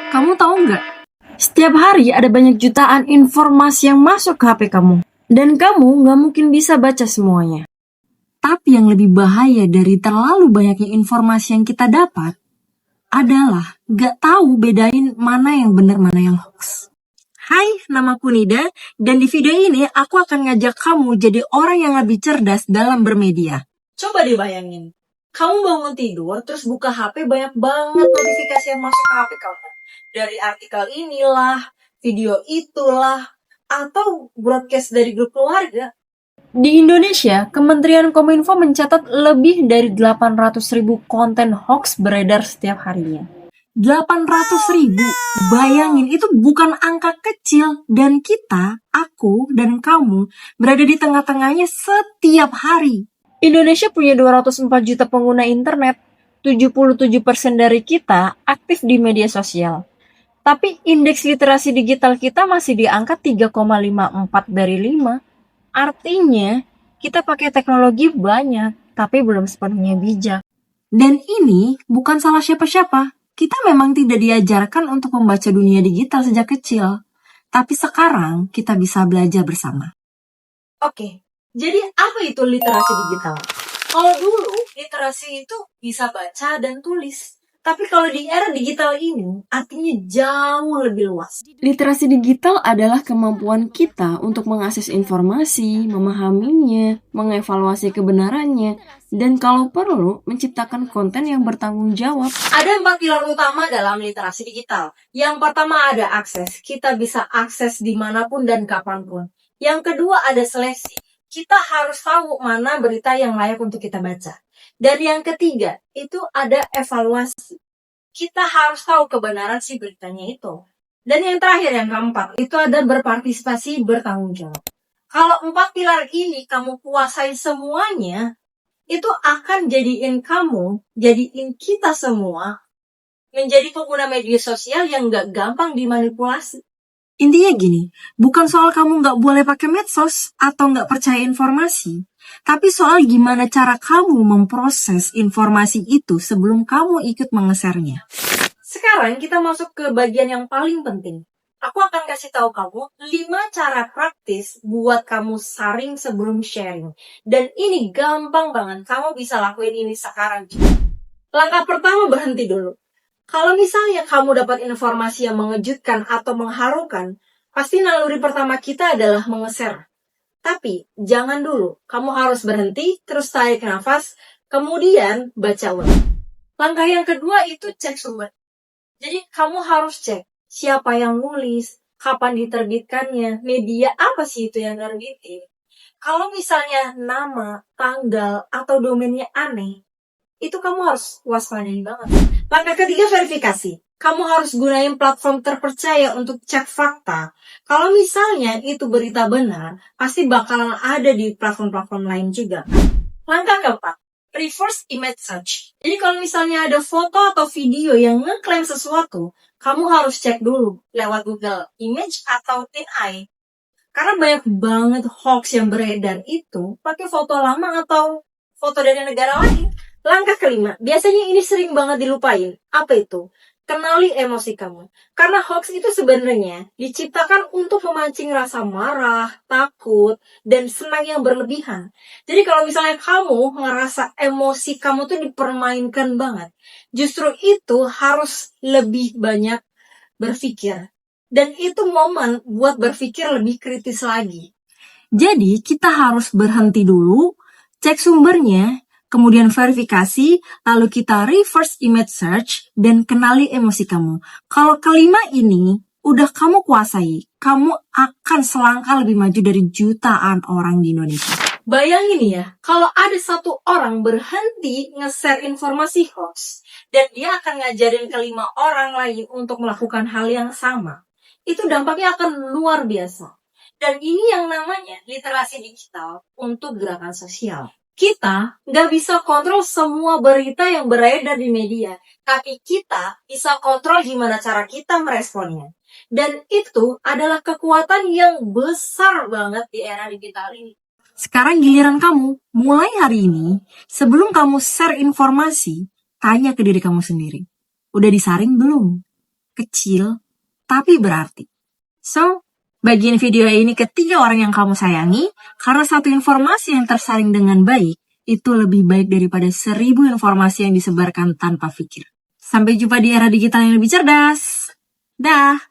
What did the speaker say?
Kamu tahu nggak? Setiap hari ada banyak jutaan informasi yang masuk ke HP kamu. Dan kamu nggak mungkin bisa baca semuanya. Tapi yang lebih bahaya dari terlalu banyaknya informasi yang kita dapat adalah nggak tahu bedain mana yang benar mana yang hoax. Hai, namaku Nida, dan di video ini aku akan ngajak kamu jadi orang yang lebih cerdas dalam bermedia. Coba dibayangin, kamu bangun tidur terus buka HP, banyak banget notifikasi yang masuk ke HP kamu. Dari artikel inilah, video itulah, atau broadcast dari grup keluarga. Di Indonesia, Kementerian Kominfo mencatat lebih dari 800.000 konten hoax beredar setiap harinya. 800.000, bayangin itu bukan angka kecil, dan kita, aku dan kamu berada di tengah-tengahnya setiap hari. Indonesia punya 204 juta pengguna internet, 77% dari kita aktif di media sosial. Tapi indeks literasi digital kita masih di angka 3,54 dari 5. Artinya, kita pakai teknologi banyak, tapi belum sepenuhnya bijak. Dan ini bukan salah siapa-siapa. Kita memang tidak diajarkan untuk membaca dunia digital sejak kecil. Tapi sekarang kita bisa belajar bersama. Oke, jadi apa itu literasi digital? Kalau dulu, literasi itu bisa baca dan tulis. Tapi kalau di era digital ini, artinya jauh lebih luas. Literasi digital adalah kemampuan kita untuk mengakses informasi, memahaminya, mengevaluasi kebenarannya, dan kalau perlu, menciptakan konten yang bertanggung jawab. Ada 4 pilar utama dalam literasi digital. Yang pertama ada akses. Kita bisa akses dimanapun dan kapanpun. Yang kedua ada seleksi. Kita harus tahu mana berita yang layak untuk kita baca. Dan yang ketiga, itu ada evaluasi. Kita harus tahu kebenaran si beritanya itu. Dan yang terakhir, yang keempat, itu ada berpartisipasi, bertanggung jawab. Kalau 4 pilar ini kamu kuasai semuanya, itu akan jadiin kita semua, menjadi pengguna media sosial yang gak gampang dimanipulasi. Intinya gini, bukan soal kamu gak boleh pakai medsos atau gak percaya informasi, tapi soal gimana cara kamu memproses informasi itu sebelum kamu ikut mengesernya. Sekarang kita masuk ke bagian yang paling penting. Aku akan kasih tahu kamu 5 cara praktis buat kamu saring sebelum sharing. Dan ini gampang banget, kamu bisa lakuin ini sekarang. Langkah pertama, berhenti dulu. Kalau misalnya kamu dapat informasi yang mengejutkan atau mengharukan, pasti naluri pertama kita adalah mengeser. Tapi jangan dulu, kamu harus berhenti, terus tarik nafas, kemudian baca ulang. Langkah yang kedua itu cek sumber. Jadi kamu harus cek siapa yang nulis, kapan diterbitkannya, media apa sih itu yang nerbitin. Kalau misalnya nama, tanggal, atau domainnya aneh, itu kamu harus waspadain banget. Langkah ketiga, verifikasi. Kamu harus gunain platform terpercaya untuk cek fakta. Kalau misalnya itu berita benar, pasti bakalan ada di platform-platform lain juga. Langkah keempat, reverse image search. Jadi kalau misalnya ada foto atau video yang ngeklaim sesuatu, kamu harus cek dulu lewat Google Image atau TinEye. Karena banyak banget hoax yang beredar itu pakai foto lama atau foto dari negara lain. Langkah kelima, biasanya ini sering banget dilupain. Apa itu? Kenali emosi kamu. Karena hoax itu sebenarnya diciptakan untuk memancing rasa marah, takut, dan senang yang berlebihan. Jadi kalau misalnya kamu ngerasa emosi kamu tuh dipermainkan banget, justru itu harus lebih banyak berpikir. Dan itu momen buat berpikir lebih kritis lagi. Jadi kita harus berhenti dulu, cek sumbernya, kemudian verifikasi, lalu kita reverse image search, dan kenali emosi kamu. Kalau kelima ini udah kamu kuasai, kamu akan selangkah lebih maju dari jutaan orang di Indonesia. Bayangin ya, kalau ada satu orang berhenti nge-share informasi hoax, dan dia akan ngajarin ke 5 orang lain untuk melakukan hal yang sama, itu dampaknya akan luar biasa. Dan ini yang namanya literasi digital untuk gerakan sosial. Kita nggak bisa kontrol semua berita yang beredar di media, tapi kita bisa kontrol gimana cara kita meresponnya. Dan itu adalah kekuatan yang besar banget di era digital ini. Sekarang giliran kamu, mulai hari ini, sebelum kamu share informasi, tanya ke diri kamu sendiri. Udah disaring belum? kecil, tapi berarti. So, bagian video ini ke 3 orang yang kamu sayangi, karena satu informasi yang tersaring dengan baik, itu lebih baik daripada 1000 informasi yang disebarkan tanpa pikir. Sampai jumpa di era digital yang lebih cerdas. Dah!